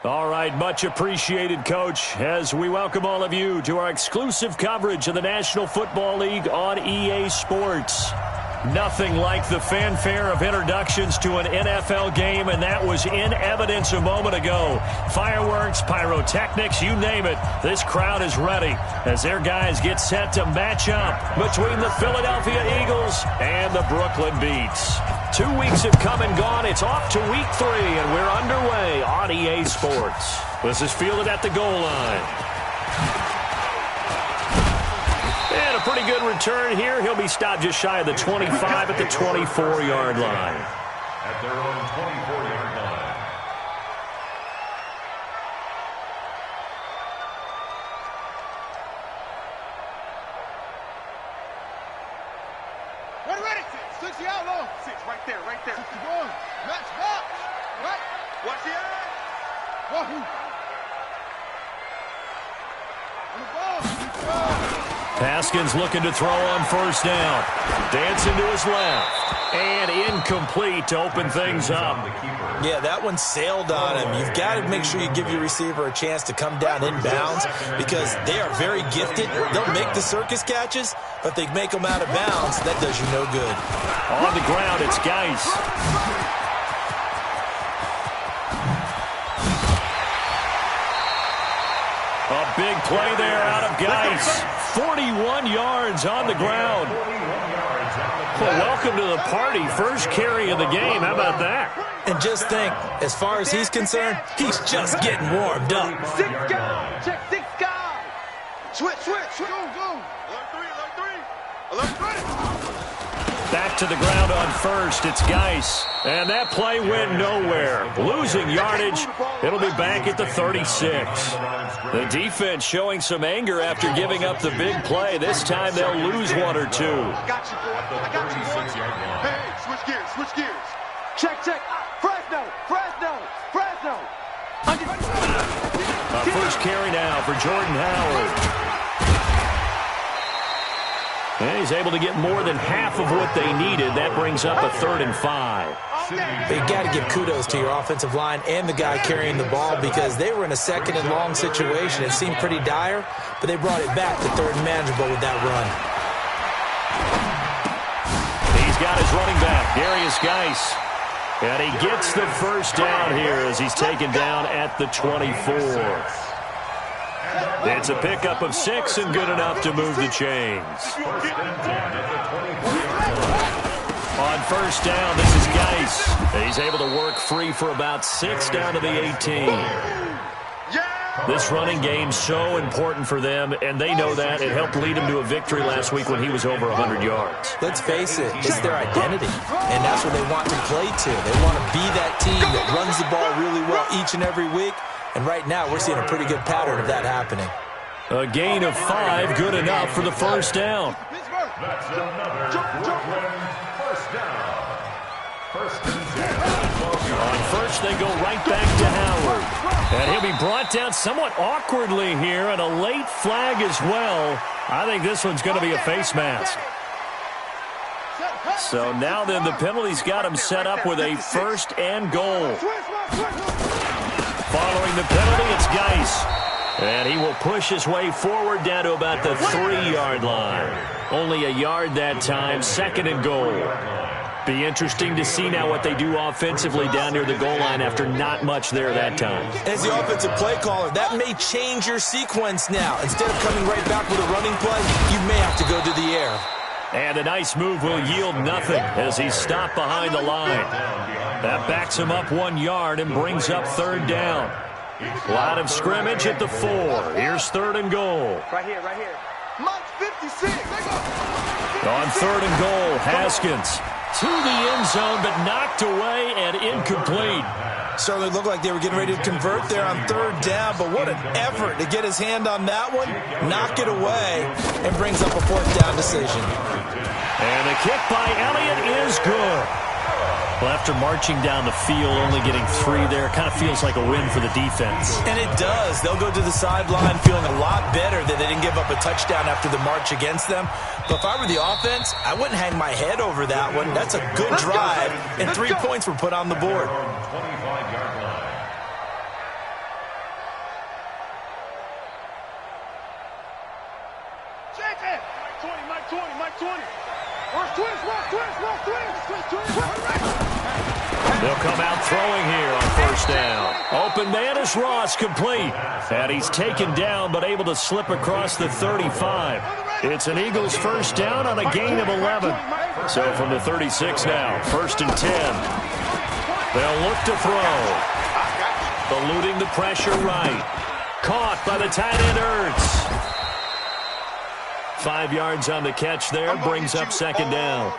All right, much appreciated, Coach, as we welcome all of you to our exclusive coverage of the National Football League on EA Sports. Nothing like the fanfare of introductions to an NFL game, and that was in evidence a moment ago. Fireworks, pyrotechnics, you name it. This crowd is ready as their guys get set to match up between the Philadelphia Eagles and the Brooklyn Beats. 2 weeks have come and gone. It's off to week 3, and we're underway on EA Sports. This is fielded at the goal line. And a pretty good return here. He'll be stopped just shy of the 25 at the 24-yard line. At their own 24-yard line. Ready. 60 out low. 6 right there. 61. Match box. Right. Watch the eye. Wahoo. On the ball. Haskins looking to throw on first down. Dancing to his left. And incomplete to open things up. Yeah, that one sailed on him. You've got to make sure you give your receiver a chance to come down inbounds because they are very gifted. They'll make the circus catches, but they make them out of bounds. That does you no good. On the ground, it's Geis. A big play there out of Geis. 41 yards on the ground. Well, welcome to the party. First carry of the game. How about that? And just think, as far as he's concerned, he's just getting warmed up. 6 guys. Check 6 guys. Switch. Go. Alert 3. Back to the ground on first. It's Geis. And that play went nowhere. Losing yardage. It'll be back at the 36. The defense showing some anger after giving up the big play. This time they'll lose 1 or 2. I got you, boy. Hey, switch gears. Check. Fresno. A first carry now for Jordan Howard. And he's able to get more than half of what they needed. That brings up a 3rd and 5. But you got to give kudos to your offensive line and the guy carrying the ball because they were in a 2nd and long situation. It seemed pretty dire, but they brought it back to 3rd and manageable with that run. He's got his running back, Darius Geis. And he gets the first down here as he's taken down at the 24. It's a pickup of 6 and good enough to move the chains. On first down, this is Geis. He's able to work free for about 6 down to the 18. This running game's so important for them, and they know that. It helped lead him to a victory last week when he was over 100 yards. Let's face it, it's their identity, and that's what they want to play to. They want to be that team that runs the ball really well each and every week, and right now we're seeing a pretty good pattern of that happening. A gain of 5, good enough for the first down. That's another first down. On first, they go right back to Howard. And he'll be brought down somewhat awkwardly here, and a late flag as well. I think this one's going to be a face mask. So now then, the penalty's got him set up with a 1st and goal. Following the penalty, it's Geis. And he will push his way forward down to about the 3-yard line. Only a yard that time, 2nd and goal. Be interesting to see now what they do offensively down near the goal line after not much there that time. As the offensive play caller, that may change your sequence now. Instead of coming right back with a running play, you may have to go to the air. And a nice move will yield nothing as he's stopped behind the line. That backs him up 1 yard and brings up 3rd down. Line of scrimmage at the 4. Here's 3rd and goal. Right here. Mike 56. On 3rd and goal, Haskins to the end zone, but knocked away and incomplete. Certainly looked like they were getting ready to convert there on 3rd down, but what an effort to get his hand on that one, knock it away, and brings up a 4th down decision. And the kick by Elliott is good. Well, after marching down the field, only getting 3 there, kind of feels like a win for the defense. And it does. They'll go to the sideline feeling a lot better that they didn't give up a touchdown after the march against them. But if I were the offense, I wouldn't hang my head over that one. That's a good drive, and 3 points were put on the board. They'll come out throwing here on first down. Open man is Ross, complete. And he's taken down but able to slip across the 35. It's an Eagles first down on a gain of 11. So from the 36 now, 1st and 10. They'll look to throw. Eluding the pressure right. Caught by the tight end Ertz. 5 yards on the catch there, brings up second down.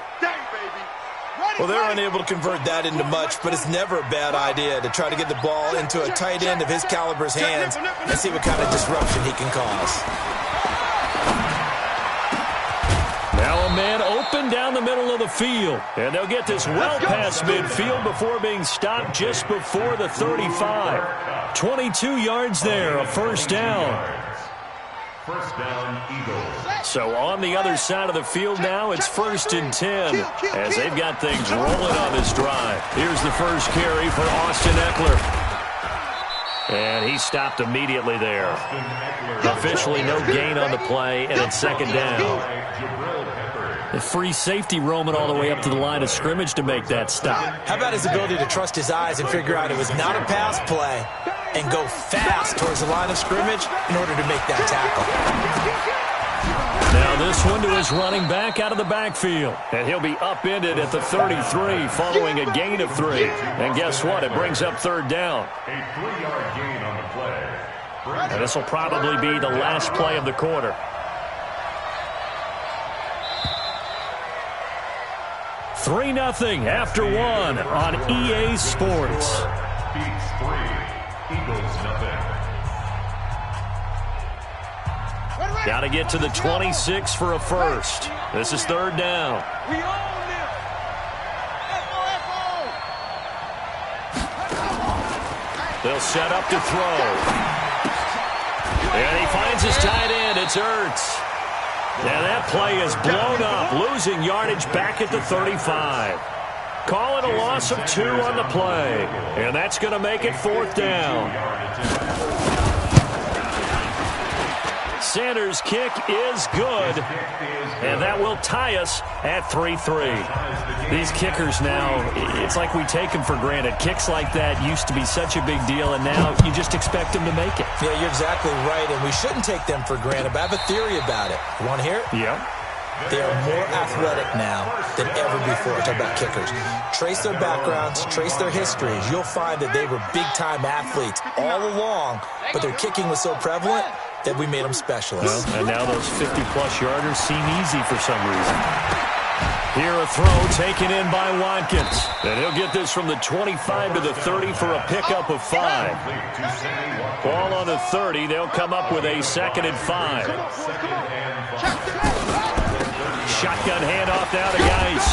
Well, they're unable to convert that into much, but it's never a bad idea to try to get the ball into a tight end of his caliber's hands and see what kind of disruption he can cause. Now a man open down the middle of the field, and they'll get this well past midfield before being stopped just before the 35. 22 yards there, a first down. First down, Eagles. So on the other side of the field now, it's 1st and 10 as they've got things rolling on this drive. Here's the first carry for Austin Eckler. And he stopped immediately there. Officially no gain on the play, and it's second down. The free safety roaming all the way up to the line of scrimmage to make that stop. How about his ability to trust his eyes and figure out it was not a pass play and go fast towards the line of scrimmage in order to make that tackle. Now this one to his running back out of the backfield. And he'll be upended at the 33 following a gain of 3. And guess what? It brings up third down. A 3-yard gain on the play. And this will probably be the last play of the quarter. 3-0 after 1 on EA Sports. Beats 3. Eagles nothing. Got to get to the 26 for a first. This is third down. We own them. They'll set up to throw. And he finds his tight end. It's Ertz. Now that play is blown up, losing yardage back at the 35. Call it a loss of 2 on the play. And that's going to make it fourth down. Sanders' kick is good. And that will tie us at 3-3. These kickers now, it's like we take them for granted. Kicks like that used to be such a big deal, and now you just expect them to make it. Yeah, you're exactly right, and we shouldn't take them for granted, but I have a theory about it. You want to hear it? Yeah. They are more athletic now than ever before. Talk about kickers. Trace their backgrounds, trace their histories. You'll find that they were big-time athletes all along, but their kicking was so prevalent that we made them specialists. Well, and now those 50-plus yarders seem easy for some reason. Here a throw taken in by Watkins. And he'll get this from the 25 to the 30 for a pickup of 5. Ball on the 30. They'll come up with a 2nd and 5. Shotgun handoff now to Geis.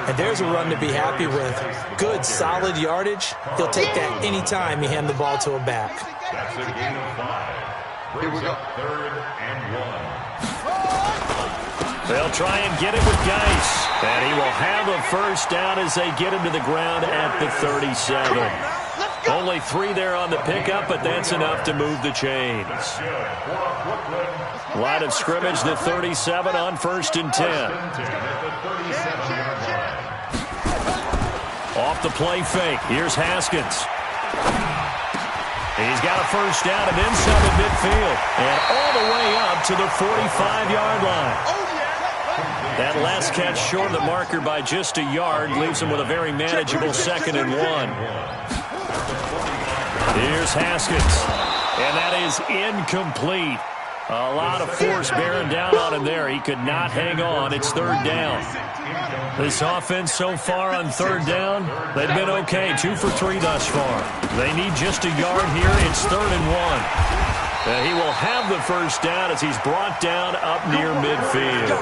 And there's a run to be happy with. Good, solid yardage. He'll take that any time you hand the ball to a back. That's a gain of 5. Here we go. 3rd and 1. They'll try and get it with Geis. And he will have a first down as they get him to the ground at the 37. Only 3 there on the pickup, but that's enough to move the chains. Line of scrimmage, the 37 on 1st and 10. Off the play fake. Here's Haskins. He's got a first down and then some at midfield. And all the way up to the 45-yard line. That last catch short of the marker by just a yard leaves him with a very manageable 2nd and 1. Here's Haskins. And that is incomplete. A lot of force bearing down on him there. He could not hang on. It's 3rd down. This offense so far on 3rd down, they've been okay. 2 for 3 thus far. They need just a yard here. It's 3rd and 1. He will have the first down as he's brought down up near midfield.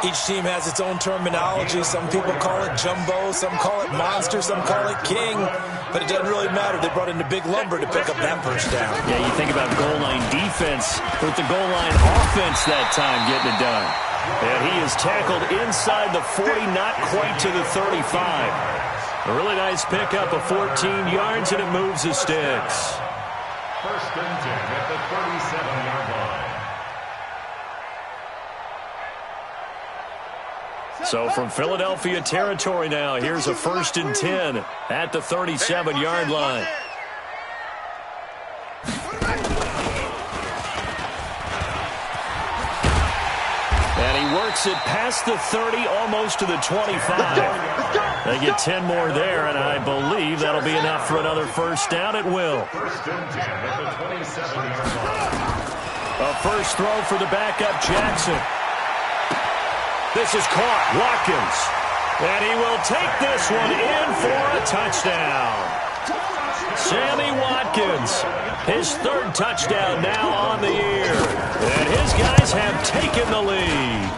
Each team has its own terminology. Some people call it jumbo, some call it monster, some call it king. But it doesn't really matter. They brought in the big lumber to pick up that first down. Yeah, you think about goal line defense with the goal line offense that time getting it done. And he is tackled inside the 40, not quite to the 35. A really nice pickup of 14 yards, and it moves the sticks. First and 10 at the 37-yard line. So from Philadelphia territory now, here's a first and 10 at the 37-yard line. And he works it past the 30, almost to the 25. They get 10 more there, and I believe that'll be enough for another first down. It will. First and 10 at the 27-yard line. A first throw for the backup, Jackson. This is caught. Watkins. And he will take this one in for a touchdown. Sammy Watkins, his third touchdown now on the year. And his guys have taken the lead.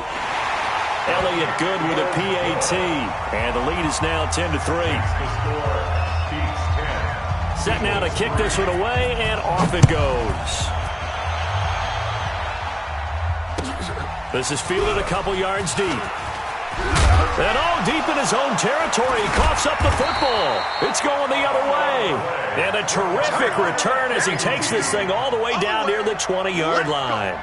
Elliott good with a PAT. And the lead is now 10-3. Set now to kick this one away, and off it goes. This is fielded a couple yards deep. And all deep in his own territory, he coughs up the football. It's going the other way. And a terrific return as he takes this thing all the way down near the 20-yard line.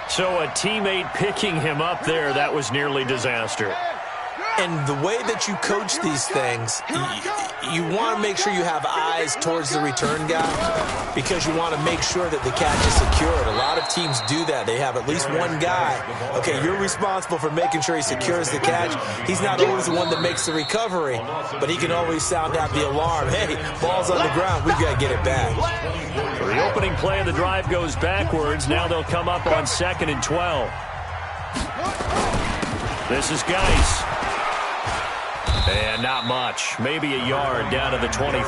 So a teammate picking him up there, that was nearly disaster. And the way that you coach these things, you want to make sure you have eyes towards the return guy because you want to make sure that the catch is secured. A lot of teams do that. They have at least one guy. Okay, you're responsible for making sure he secures the catch. He's not always the one that makes the recovery, but he can always sound out the alarm. Hey, ball's on the ground. We've got to get it back. So the opening play of the drive goes backwards. Now they'll come up on 2nd and 12. This is Geis. And not much. Maybe a yard down to the 23.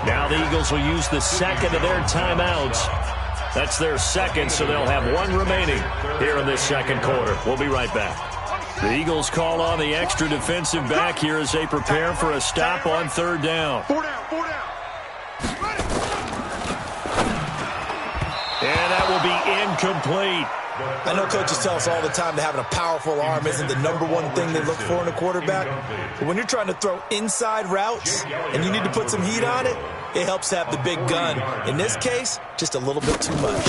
Now the Eagles will use the second of their timeouts. That's their second, so they'll have one remaining here in this second quarter. We'll be right back. The Eagles call on the extra defensive back here as they prepare for a stop on third down. 4 down, 4 down. And that will be incomplete. I know coaches tell us all the time that having a powerful arm isn't the number one thing they look for in a quarterback. But when you're trying to throw inside routes and you need to put some heat on it, it helps to have the big gun. In this case, just a little bit too much.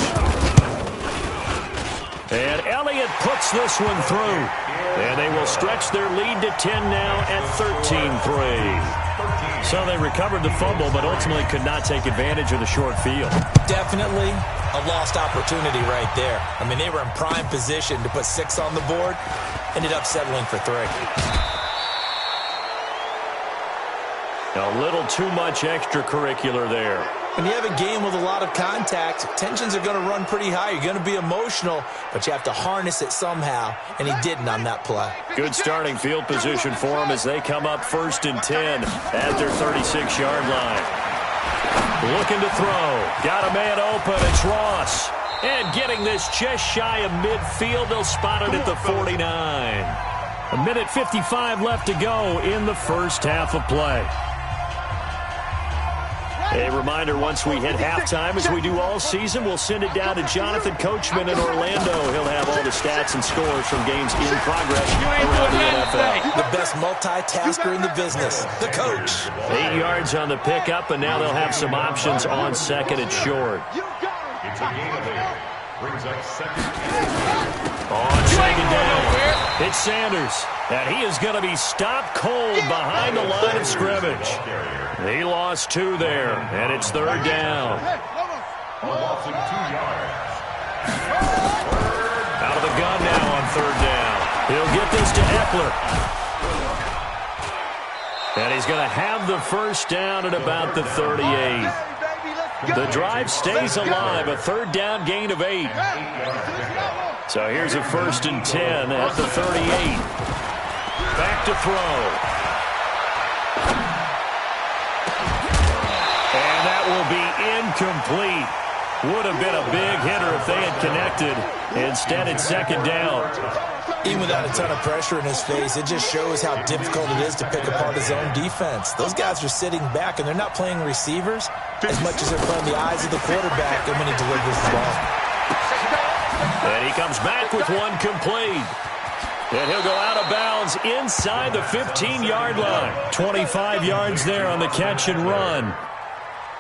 And Elliott puts this one through. And they will stretch their lead to 10 now at 13-3. So they recovered the fumble, but ultimately could not take advantage of the short field. Definitely a lost opportunity right there. I mean, they were in prime position to put 6 on the board. Ended up settling for 3. A little too much extracurricular there. When you have a game with a lot of contact, tensions are going to run pretty high. You're going to be emotional, but you have to harness it somehow, and he didn't on that play. Good starting field position for him as they come up 1st and 10 at their 36-yard line. Looking to throw. Got a man open. It's Ross. And getting this just shy of midfield. They'll spot it at the 49. A minute 55 left to go in the first half of play. A reminder, once we hit halftime, as we do all season, we'll send it down to Jonathan Coachman in Orlando. He'll have all the stats and scores from games in progress around the NFL. The best multitasker in the business, the coach. 8 yards on the pickup, and now they'll have some options on 2nd and short. It's a gain of 8. Brings up 2nd. On 2nd down, it's Sanders. And he is going to be stopped cold behind the line of scrimmage. He lost 2 there, and it's 3rd down. A loss of 2 yards. Out of the gun now on 3rd down. He'll get this to Eckler. And he's going to have the first down at about the 38. The drive stays alive, a 3rd down gain of 8. So here's a 1st and 10 at the 38. Back to throw. And that will be incomplete. Would have been a big hitter if they had connected. Instead, it's 2nd down. Even without a ton of pressure in his face, it just shows how difficult it is to pick apart his own defense. Those guys are sitting back, and they're not playing receivers as much as they're playing the eyes of the quarterback and when he delivers the ball. And he comes back with one complete. And he'll go out of bounds inside the 15-yard line. 25 yards there on the catch and run.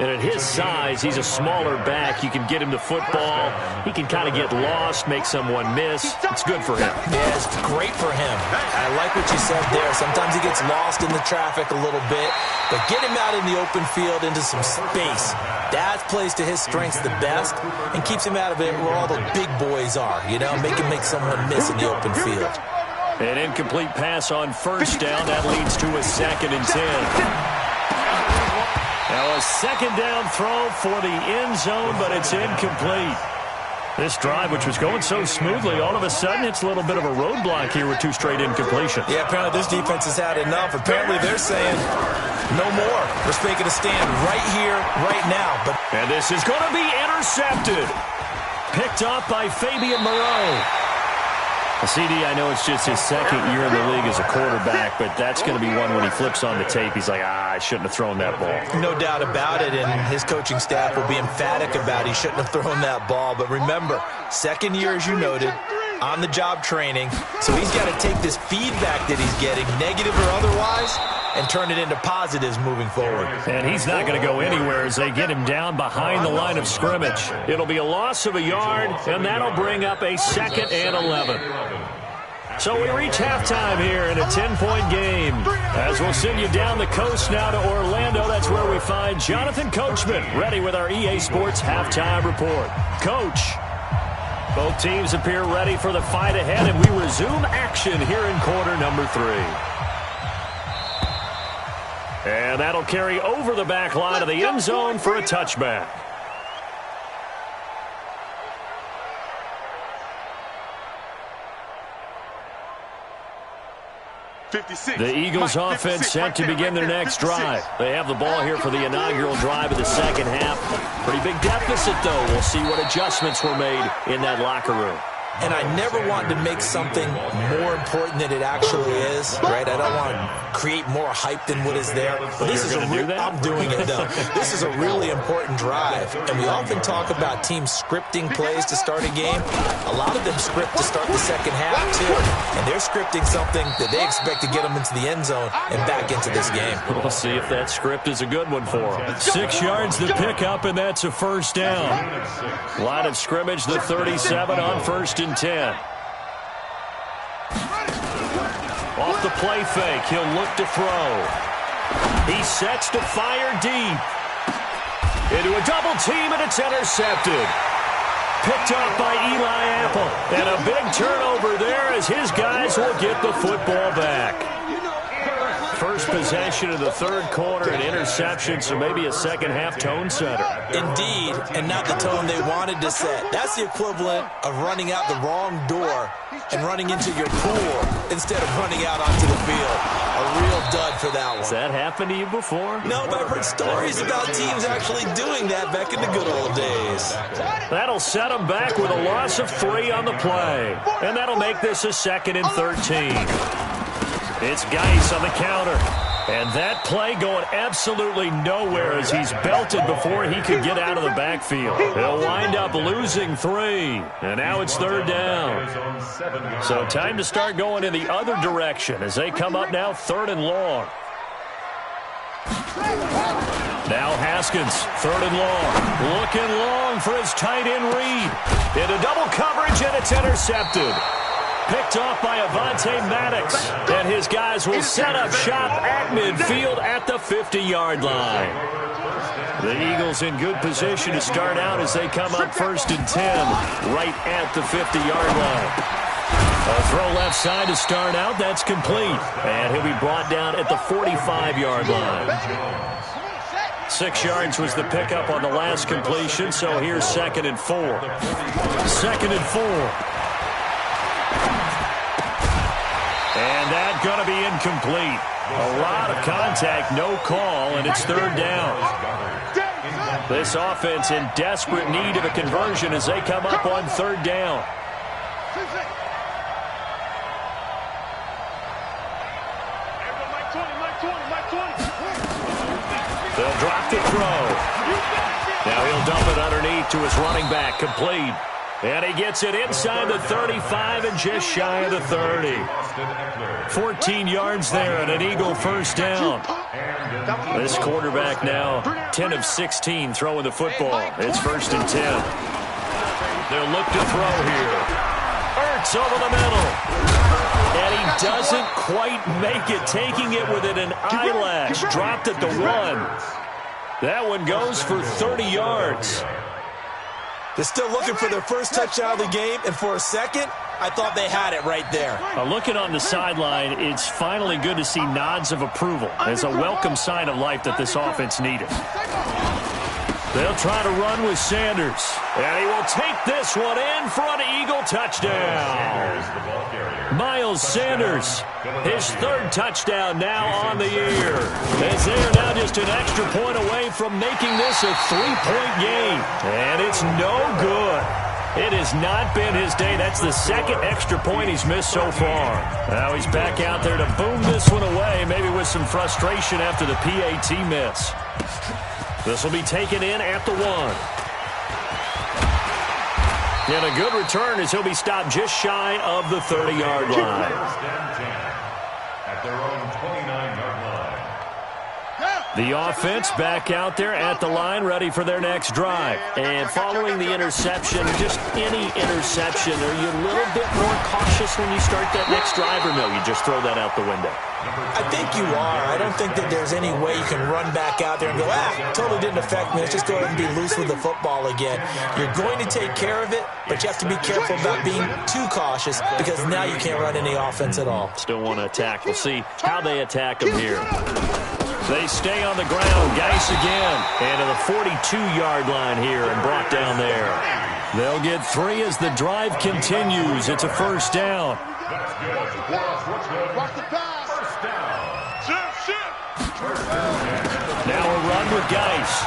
And at his size, he's a smaller back. You can get him the football. He can kind of get lost, make someone miss. It's good for him. Yeah, it's great for him. I like what you said there. Sometimes he gets lost in the traffic a little bit, but get him out in the open field into some space. That plays to his strengths the best and keeps him out of it where all the big boys are, you know, make him make someone miss in the open field. An incomplete pass on first down. That leads to a 2nd and 10. Now a 2nd down throw for the end zone, but it's incomplete. This drive, which was going so smoothly, all of a sudden it's a little bit of a roadblock here with 2 straight incompletions. Yeah, apparently this defense has had enough. Apparently they're saying no more. We're making a stand right here, right now. And this is going to be intercepted. Picked up by Fabian Moreau. CD, I know it's just his 2nd year in the league as a quarterback, but that's going to be one when he flips on the tape. He's like, I shouldn't have thrown that ball. No doubt about it, and his coaching staff will be emphatic about he shouldn't have thrown that ball. But remember, 2nd year, as you noted, on-the-job training, so he's got to take this feedback that he's getting, negative or otherwise, and turn it into positives moving forward. And he's not going to go anywhere as they get him down behind the line of scrimmage. It'll be a loss of a yard, and that'll bring up a 2nd and 11. So we reach halftime here in a 10-point game. As we'll send you down the coast now to Orlando, that's where we find Jonathan Coachman, ready with our EA Sports Halftime Report. Coach, both teams appear ready for the fight ahead, and we resume action here in quarter number 3. And that'll carry over the back line of the end zone for a touchback. The Eagles offense set to begin their next drive. They have the ball here for the inaugural drive of the 2nd half. Pretty big deficit, though. We'll see what adjustments were made in that locker room. And I never want to make something more important than it actually is, right? I don't want to create more hype than what is there. But this is I'm doing it, though. This is a really important drive. And we often talk about teams scripting plays to start a game. A lot of them script to start the 2nd half, too. And they're scripting something that they expect to get them into the end zone and back into this game. We'll see if that script is a good one for them. 6 yards the pickup, and that's a 1st down. Line of scrimmage, the 37 on 1st and 10. Off the play fake, he'll look to throw. He sets to fire deep. Into a double team, and it's intercepted. Picked up by Eli Apple. And a big turnover there as his guys will get the football back. First possession of the 3rd quarter, an interception, so maybe a 2nd half tone setter. Indeed, and not the tone they wanted to set. That's the equivalent of running out the wrong door and running into your pool instead of running out onto the field. A real dud for that one. Has that happened to you before? No, but I've heard stories about teams actually doing that back in the good old days. That'll set them back with a loss of 3 on the play. And that'll make this a 2nd and 13. It's Geis on the counter. And that play going absolutely nowhere as he's belted before he could get out of the backfield. He'll wind up losing 3. And now it's 3rd down. So time to start going in the other direction as they come up now 3rd and long. Now Haskins, 3rd and long. Looking long for his tight end Reed. Into double coverage, and it's intercepted. Picked off by Avonte Maddox. And his guys will set up shop at midfield at the 50-yard line. The Eagles in good position to start out as they come up 1st and 10 right at the 50-yard line. A throw left side to start out. That's complete. And he'll be brought down at the 45-yard line. 6 yards was the pickup on the last completion, so here's 2nd and 4. 2nd and 4. And that's going to be incomplete. A lot of contact, no call, and it's 3rd down. This offense in desperate need of a conversion as they come up on 3rd down. They'll drop the throw. Now he'll dump it underneath to his running back, complete. And he gets it inside the 35 and just shy of the 30. 14 yards there and an Eagle first down. This quarterback now 10 of 16 throwing the football. It's 1st and 10. They'll look to throw here. Ertz over the middle. And he doesn't quite make it, taking it within an eyelash. Dropped at the 1. That one goes for 30 yards. They're still looking for their first touchdown of the game, and for a second, I thought they had it right there. Looking on the sideline, it's finally good to see nods of approval as a welcome sign of life that this offense needed. They'll try to run with Sanders, and he will take this one in for an Eagle touchdown. Miles Sanders, his 3rd touchdown now on the year. As they are now just an extra point away from making this a 3-point game. And it's no good. It has not been his day. That's the 2nd extra point he's missed so far. Now he's back out there to boom this one away, maybe with some frustration after the PAT miss. This will be taken in at the 1. And a good return as he'll be stopped just shy of the 30-yard line. At their own 29-yard line. The offense back out there at the line, ready for their next drive. And following the interception, just any interception, are you a little bit more cautious when you start that next drive, or no, you just throw that out the window? I think you are. I don't think that there's any way you can run back out there and go, totally didn't affect me. Let's just go ahead and be loose with the football again. You're going to take care of it, but you have to be careful about being too cautious because now you can't run any offense at all. Still want to attack. We'll see how they attack him here. They stay on the ground. Geis again. And to the 42-yard line here and brought down there. They'll get 3 as the drive continues. It's a 1st down. Now a run with Geis.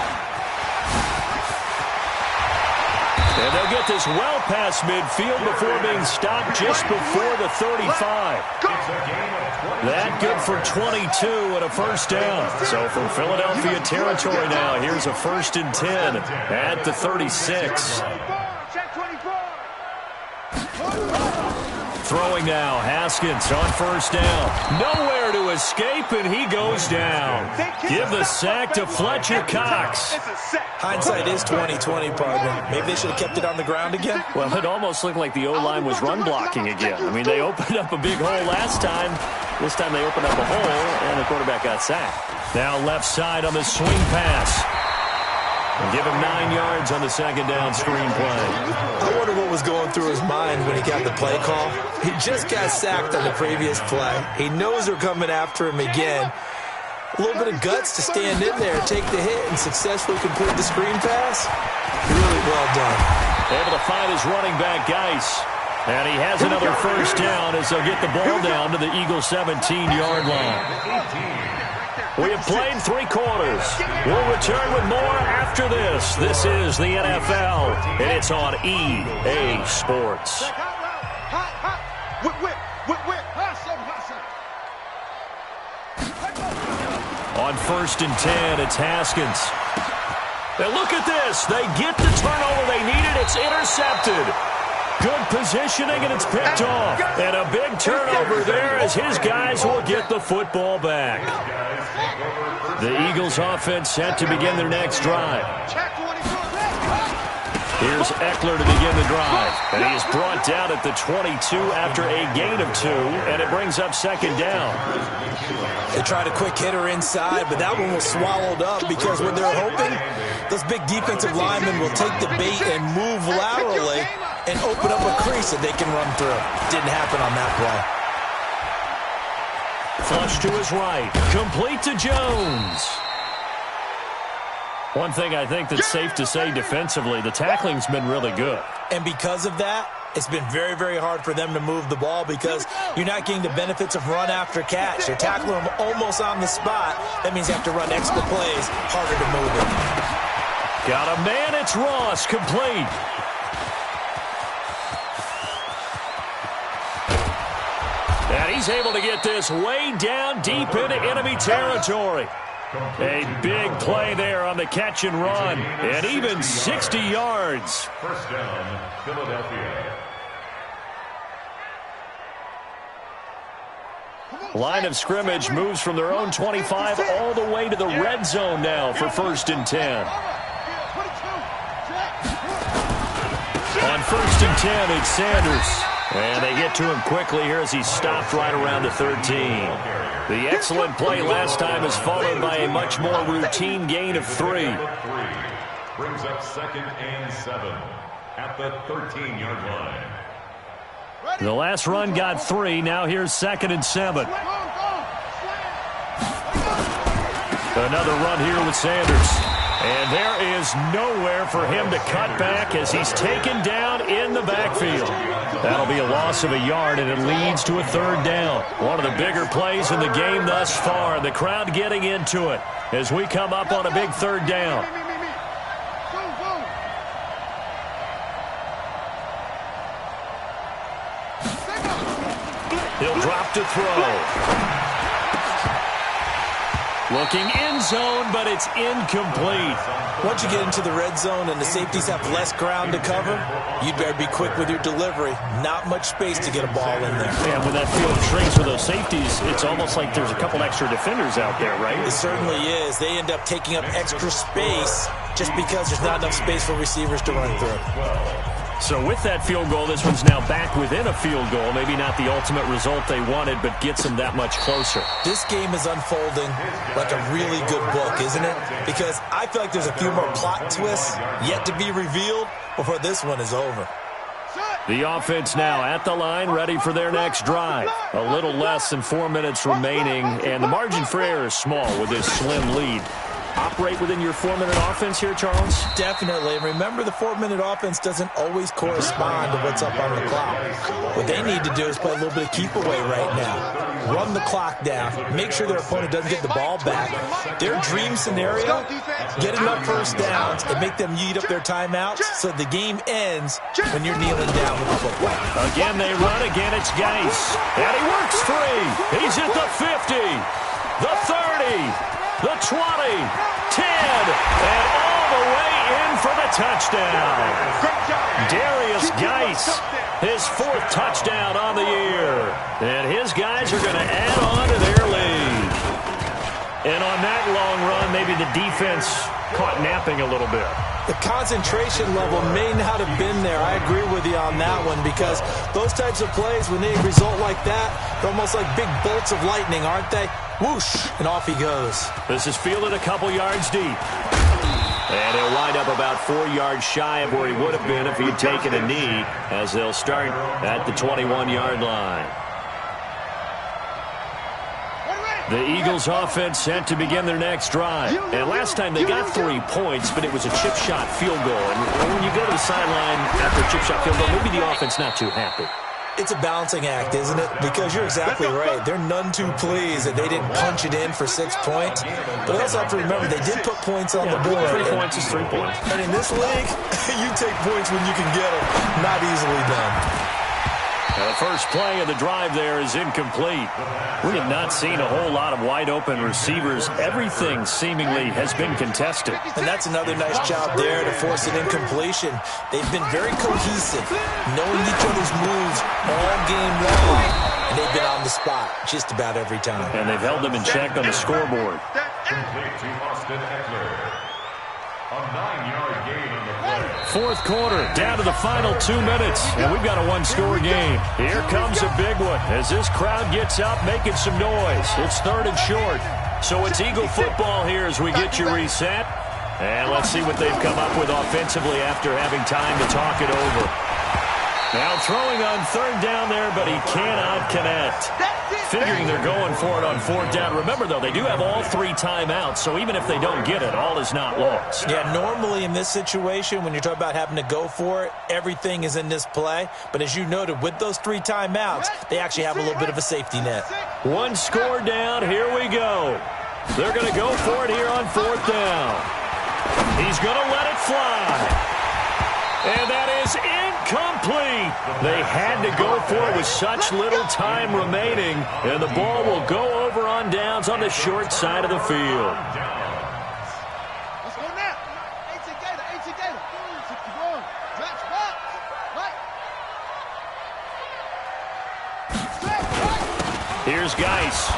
And they'll get this well past midfield before being stopped just before the 35. That good for 22 and a 1st down. So from Philadelphia territory now, here's a 1st and 10 at the 36. Throwing now, Haskins on 1st down. Nowhere to escape, and he goes down. Give the sack to Fletcher Cox. Hindsight is 20/20, partner. Maybe they should have kept it on the ground again. Well, it almost looked like the O-line was run blocking again. I mean, they opened up a big hole last time. This time they opened up a hole, and the quarterback got sacked. Now left side on the swing pass. And give him 9 yards on the 2nd down screen play. I wonder what was going through his mind when he got the play call. He just got sacked on the previous play. He knows they're coming after him again. A little bit of guts to stand in there, take the hit, and successfully complete the screen pass. Really well done. Able to find his running back, Geis. And he has another 1st down as they'll get the ball down to the Eagles' 17-yard line. We have played 3 quarters. We'll return with more after this. This is the NFL, and it's on EA Sports. On 1st and 10, it's Haskins. Now look at this. They get the turnover they needed. It's intercepted. Good positioning, and it's picked off. And a big turnover there as his guys will get the football back. The Eagles offense set to begin their next drive. Here's Eckler to begin the drive. And he is brought down at the 22 after a gain of 2, and it brings up 2nd down. They tried a quick hitter inside, but that one was swallowed up because when they're hoping, those big defensive linemen will take the bait and move laterally and open up a crease that they can run through. Didn't happen on that play. Flush to his right. Complete to Jones. One thing I think that's safe to say defensively, the tackling's been really good. And because of that, it's been very, very hard for them to move the ball because you're not getting the benefits of run after catch. They're tackling them almost on the spot. That means you have to run extra plays, harder to move it. Got a man, it's Ross, complete. And he's able to get this way down deep into enemy territory. A big play there on the catch and run, and even 60 yards. First down, Philadelphia. Line of scrimmage moves from their own 25 all the way to the red zone now for 1st and 10. On 1st and 10, it's Sanders. And they get to him quickly here as he stopped right around the 13. The excellent play last time is followed by a much more routine gain of 3. Brings up 2nd and 7 at the 13-yard line. The last run got 3. Now here's 2nd and 7. Another run here with Sanders. And there is nowhere for him to cut back as he's taken down in the backfield. That'll be a loss of a yard, and it leads to a 3rd down. One of the bigger plays in the game thus far. The crowd getting into it as we come up on a big 3rd down. He'll drop to throw. Looking end zone, but it's incomplete. Once you get into the red zone and the safeties have less ground to cover, you'd better be quick with your delivery. Not much space to get a ball in there. Yeah, when that field shrinks with those safeties, it's almost like there's a couple extra defenders out there, right? It certainly is. They end up taking up extra space just because there's not enough space for receivers to run through. So with that field goal, this one's now back within a field goal. Maybe not the ultimate result they wanted, but gets them that much closer. This game is unfolding like a really good book, isn't it? Because I feel like there's a few more plot twists yet to be revealed before this one is over. The offense now at the line, ready for their next drive. A little less than 4 minutes remaining, and the margin for error is small with this slim lead. Operate within your 4-minute offense here, Charles? Definitely. And remember, the 4-minute offense doesn't always correspond to what's up on the clock. What they need to do is play a little bit of keep away right now. Run the clock down. Make sure their opponent doesn't get the ball back. Their dream scenario, get enough first downs and make them eat up their timeouts so the game ends when you're kneeling down with the football. Again, they run. Again, it's Geis. And he works free. He's at the 50, the 30. The 20, 10, and all the way in for the touchdown. Darius Geis, his 4th touchdown on the year. And his guys are going to add on to their lead. And on that long run, maybe the defense caught napping a little bit. The concentration level may not have been there. I agree with you on that one because those types of plays, when they result like that, they're almost like big bolts of lightning, aren't they? Whoosh, and off he goes. This is fielded a couple yards deep. And he'll wind up about 4 yards shy of where he would have been if he'd taken a knee, as they'll start at the 21-yard line. The Eagles offense set to begin their next drive. And last time they got 3 points, but it was a chip shot field goal. And when you go to the sideline after a chip shot field goal, maybe the offense not too happy. It's a balancing act, isn't it? Because you're exactly right. They're none too pleased that they didn't punch it in for 6 points. But they also have to remember they did put points on the board. 3 points is 3 points. And in this league, you take points when you can get them. Not easily done. Now the first play of the drive there is incomplete. We have not seen a whole lot of wide-open receivers. Everything seemingly has been contested. And that's another nice job there to force an incompletion. They've been very cohesive, knowing each other's moves all game long. And they've been on the spot just about every time. And they've held them in check on the scoreboard. Complete to Austin Eckler. A 9-yard gain on the play. 4th quarter, down to the final 2 minutes, and we've got a 1-score game. Here comes a big one as this crowd gets up making some noise. It's 3rd and short. So it's Eagle football here as we get you reset. And let's see what they've come up with offensively after having time to talk it over. Now throwing on 3rd down there, but he cannot connect. Figuring they're going for it on 4th down. Remember, though, they do have all 3 timeouts, so even if they don't get it, all is not lost. Yeah, normally in this situation, when you're talking about having to go for it, everything is in this play. But as you noted, with those 3 timeouts, they actually have a little bit of a safety net. 1 score down. Here we go. They're going to go for it here on 4th down. He's going to let it fly. And that is incomplete. They had to go for it with such little time remaining, and the ball will go over on downs on the short side of the field. Let's go now. 18 Gator, 18 Gator. 61. Match box. Right. Here's Geis.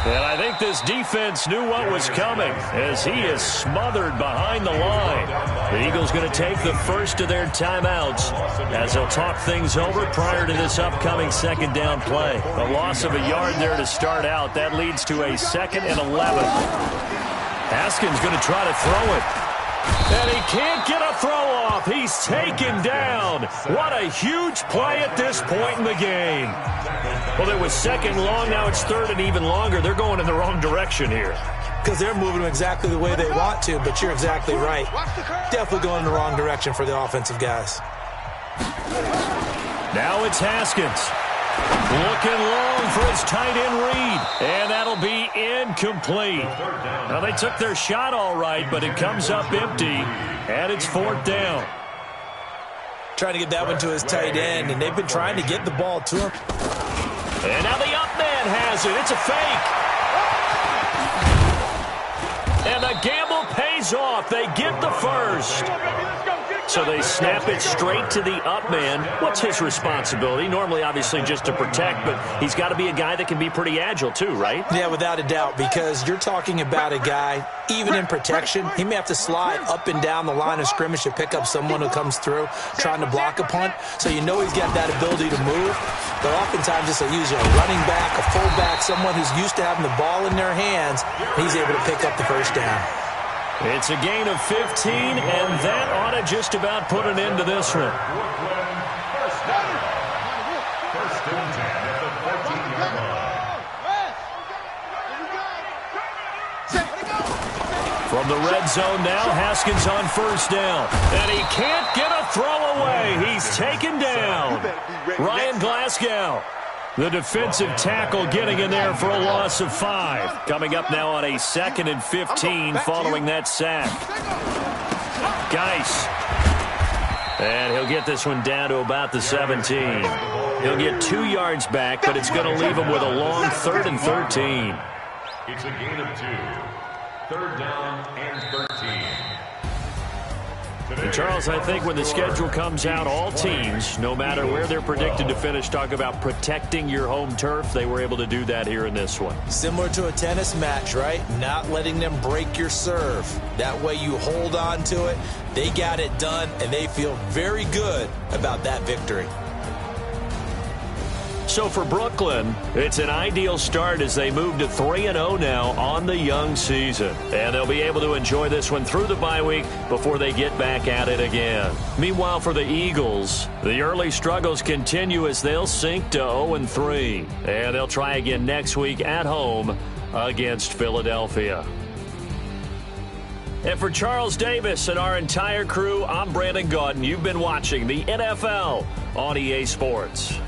And I think this defense knew what was coming as he is smothered behind the line. The Eagles going to take the first of their timeouts as they'll talk things over prior to this upcoming second down play. A loss of a yard there to start out. That leads to a 2nd and 11. Haskins going to try to throw it. And he can't get a throw off. He's taken down. What a huge play at this point in the game. Well, it was 2nd long. Now it's 3rd and even longer. They're going in the wrong direction here. Because they're moving them exactly the way they want to, but you're exactly right. Definitely going in the wrong direction for the offensive guys. Now it's Haskins. Looking long for his tight end read. And that'll be incomplete. Now, they took their shot all right, but it comes up empty. And it's 4th down. Trying to get that one to his tight end, and they've been trying to get the ball to him. And now the up man has it. It's a fake. And the gamble pays off. They get the first. So they snap it straight to the up man. What's his responsibility? Normally, obviously, just to protect, but he's got to be a guy that can be pretty agile too, right? Yeah, without a doubt, because you're talking about a guy, even in protection, he may have to slide up and down the line of scrimmage to pick up someone who comes through trying to block a punt. So you know he's got that ability to move. But oftentimes, it's usually a running back, a fullback, someone who's used to having the ball in their hands. He's able to pick up the first down. It's a gain of 15, and that ought to just about put an end to this one. First and 10 at the 14-yard line. From the red zone now, Haskins on first down. And he can't get a throw away. He's taken down. Ryan Glasgow, the defensive tackle, getting in there for a loss of 5. Coming up now on a 2nd and 15 following that sack. Geis. And he'll get this one down to about the 17. He'll get 2 yards back, but it's going to leave him with a long 3rd and 13. It's a gain of 2. 3rd down and 13. And Charles, I think when the schedule comes out, all teams, no matter where they're predicted to finish, talk about protecting your home turf. They were able to do that here in this one. Similar to a tennis match, right? Not letting them break your serve. That way you hold on to it. They got it done, and they feel very good about that victory. So for Brooklyn, it's an ideal start as they move to 3-0 now on the young season. And they'll be able to enjoy this one through the bye week before they get back at it again. Meanwhile, for the Eagles, the early struggles continue as they'll sink to 0-3. And they'll try again next week at home against Philadelphia. And for Charles Davis and our entire crew, I'm Brandon Gaudin. You've been watching the NFL on EA Sports.